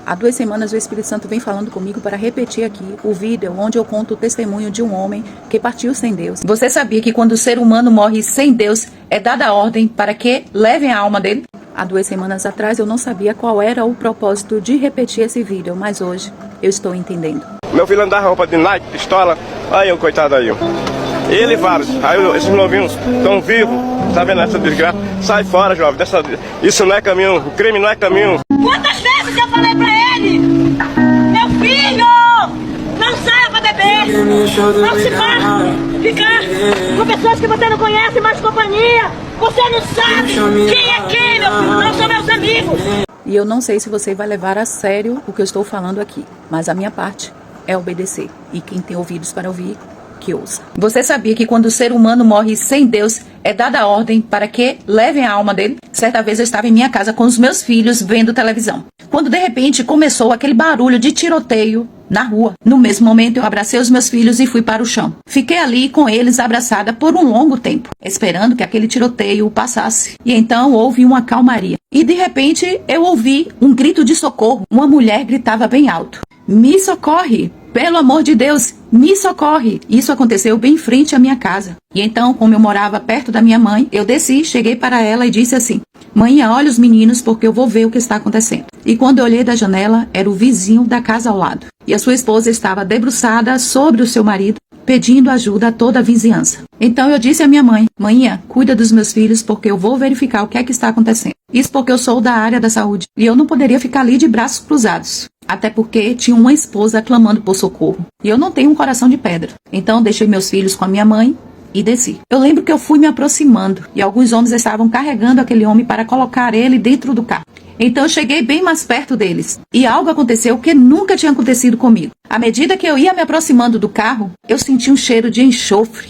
Há 2 semanas o Espírito Santo vem falando comigo para repetir aqui o vídeo onde eu conto o testemunho de um homem que partiu sem Deus. Você sabia que quando o ser humano morre sem Deus, é dada a ordem para que levem a alma dele? Há 2 semanas atrás eu não sabia qual era o propósito de repetir esse vídeo, mas hoje eu estou entendendo. Meu filho andava roupa de Nike, pistola, aí o coitado aí. Ele e vários, aí esses novinhos estão vivos, tá vendo essa desgraça? Sai fora, jovem, isso não é caminho, o crime não é caminho. Quantas vezes eu falei pra ele, meu filho, não saia pra beber, não se pode ficar com pessoas que você não conhece, mais companhia, você não sabe quem é quem, meu filho, não são meus amigos. E eu não sei se você vai levar a sério o que eu estou falando aqui, mas a minha parte é obedecer, e quem tem ouvidos para ouvir, que ouça. Você sabia que quando o ser humano morre sem Deus, é dada a ordem para que levem a alma dele? Certa vez eu estava em minha casa com os meus filhos vendo televisão, quando de repente começou aquele barulho de tiroteio na rua. No mesmo momento eu abracei os meus filhos e fui para o chão. Fiquei ali com eles abraçada por um longo tempo, esperando que aquele tiroteio passasse. E então houve uma calmaria. E de repente eu ouvi um grito de socorro. Uma mulher gritava bem alto: "Me socorre! Pelo amor de Deus, me socorre!" Isso aconteceu bem em frente à minha casa. E então, como eu morava perto da minha mãe, eu desci, cheguei para ela e disse assim: "Mãe, olha os meninos porque eu vou ver o que está acontecendo." E quando eu olhei da janela, era o vizinho da casa ao lado. E a sua esposa estava debruçada sobre o seu marido, pedindo ajuda a toda a vizinhança. Então eu disse à minha mãe: "Mãinha, cuida dos meus filhos porque eu vou verificar o que é que está acontecendo." Isso porque eu sou da área da saúde e eu não poderia ficar ali de braços cruzados. Até porque tinha uma esposa clamando por socorro. E eu não tenho um coração de pedra. Então deixei meus filhos com a minha mãe e desci. Eu lembro que eu fui me aproximando e alguns homens estavam carregando aquele homem para colocar ele dentro do carro. Então eu cheguei bem mais perto deles. E algo aconteceu que nunca tinha acontecido comigo. À medida que eu ia me aproximando do carro, eu senti um cheiro de enxofre.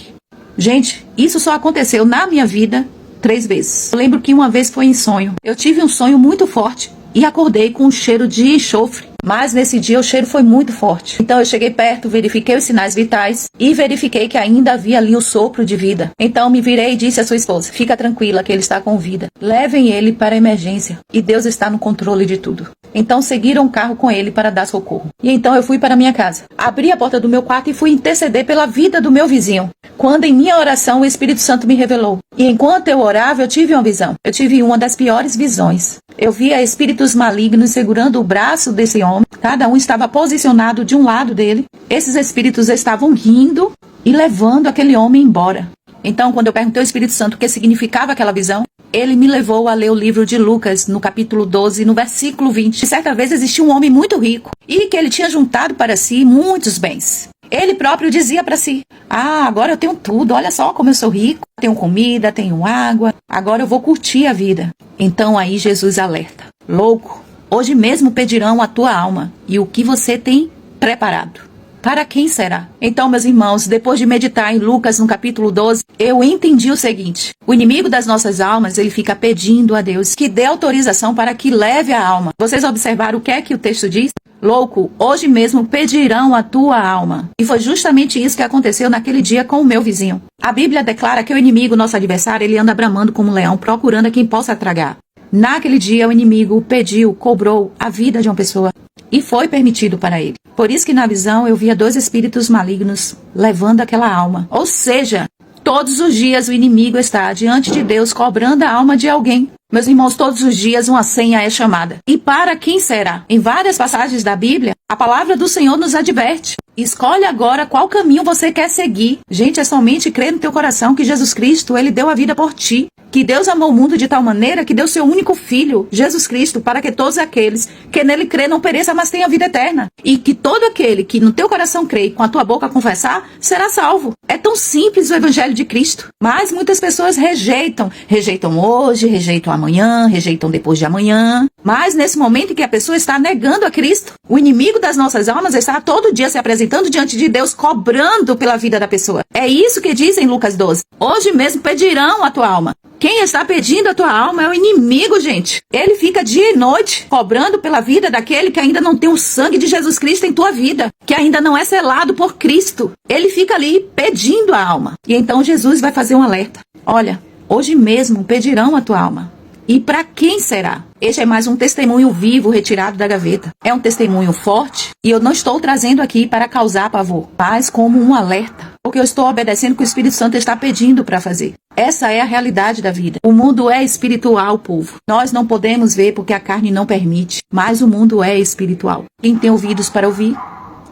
Gente, isso só aconteceu na minha vida 3 vezes. Eu lembro que uma vez foi em sonho. Eu tive um sonho muito forte e acordei com um cheiro de enxofre. Mas nesse dia o cheiro foi muito forte. Então eu cheguei perto, verifiquei os sinais vitais e verifiquei que ainda havia ali o sopro de vida. Então me virei e disse à sua esposa: "Fica tranquila que ele está com vida. Levem ele para a emergência e Deus está no controle de tudo." Então seguiram o carro com ele para dar socorro. E então eu fui para minha casa. Abri a porta do meu quarto e fui interceder pela vida do meu vizinho. Quando em minha oração o Espírito Santo me revelou. E enquanto eu orava eu tive uma visão. Eu tive uma das piores visões. Eu via espíritos malignos segurando o braço desse homem. Cada um estava posicionado de um lado dele. Esses espíritos estavam rindo e levando aquele homem embora. Então, quando eu perguntei ao Espírito Santo o que significava aquela visão, ele me levou a ler o livro de Lucas, no capítulo 12, no versículo 20. Certa vez existia um homem muito rico e que ele tinha juntado para si muitos bens. Ele próprio dizia para si: "Ah, agora eu tenho tudo, olha só como eu sou rico. Tenho comida, tenho água, agora eu vou curtir a vida." Então aí Jesus alerta: "Louco, hoje mesmo pedirão a tua alma, e o que você tem preparado? Para quem será?" Então, meus irmãos, depois de meditar em Lucas no capítulo 12, eu entendi o seguinte: o inimigo das nossas almas, ele fica pedindo a Deus que dê autorização para que leve a alma. Vocês observaram o que o texto diz? "Louco, hoje mesmo pedirão a tua alma." E foi justamente isso que aconteceu naquele dia com o meu vizinho. A Bíblia declara que o inimigo, nosso adversário, ele anda bramando como um leão, procurando a quem possa tragar. Naquele dia o inimigo pediu, cobrou a vida de uma pessoa e foi permitido para ele. Por isso que na visão eu via 2 espíritos malignos levando aquela alma. Ou seja, todos os dias o inimigo está diante de Deus cobrando a alma de alguém. Meus irmãos, todos os dias uma senha é chamada. E para quem será? Em várias passagens da Bíblia, a palavra do Senhor nos adverte: escolhe agora qual caminho você quer seguir. Gente, é somente crer no teu coração que Jesus Cristo, ele deu a vida por ti. Que Deus amou o mundo de tal maneira que deu seu único filho, Jesus Cristo, para que todos aqueles que nele crê não pereçam, mas tenham vida eterna. E que todo aquele que no teu coração crê e com a tua boca confessar, será salvo. É tão simples o evangelho de Cristo. Mas muitas pessoas rejeitam. Rejeitam hoje, rejeitam amanhã, rejeitam depois de amanhã. Mas nesse momento em que a pessoa está negando a Cristo, o inimigo das nossas almas está todo dia se apresentando diante de Deus, cobrando pela vida da pessoa. É isso que diz em Lucas 12. Hoje mesmo pedirão a tua alma. Quem está pedindo a tua alma é o inimigo, gente. Ele fica dia e noite cobrando pela vida daquele que ainda não tem o sangue de Jesus Cristo em tua vida, que ainda não é selado por Cristo. Ele fica ali pedindo a alma. E então Jesus vai fazer um alerta: olha, hoje mesmo pedirão a tua alma. E para quem será? Este é mais um testemunho vivo retirado da gaveta. É um testemunho forte e eu não estou trazendo aqui para causar pavor, mas como um alerta, porque eu estou obedecendo o que o Espírito Santo está pedindo para fazer. Essa é a realidade da vida. O mundo é espiritual, povo. Nós não podemos ver porque a carne não permite, mas o mundo é espiritual. Quem tem ouvidos para ouvir,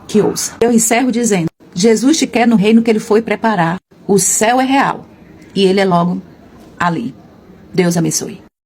que ouça. Eu encerro dizendo, Jesus te quer no reino que ele foi preparar. O céu é real e ele é logo ali. Deus abençoe.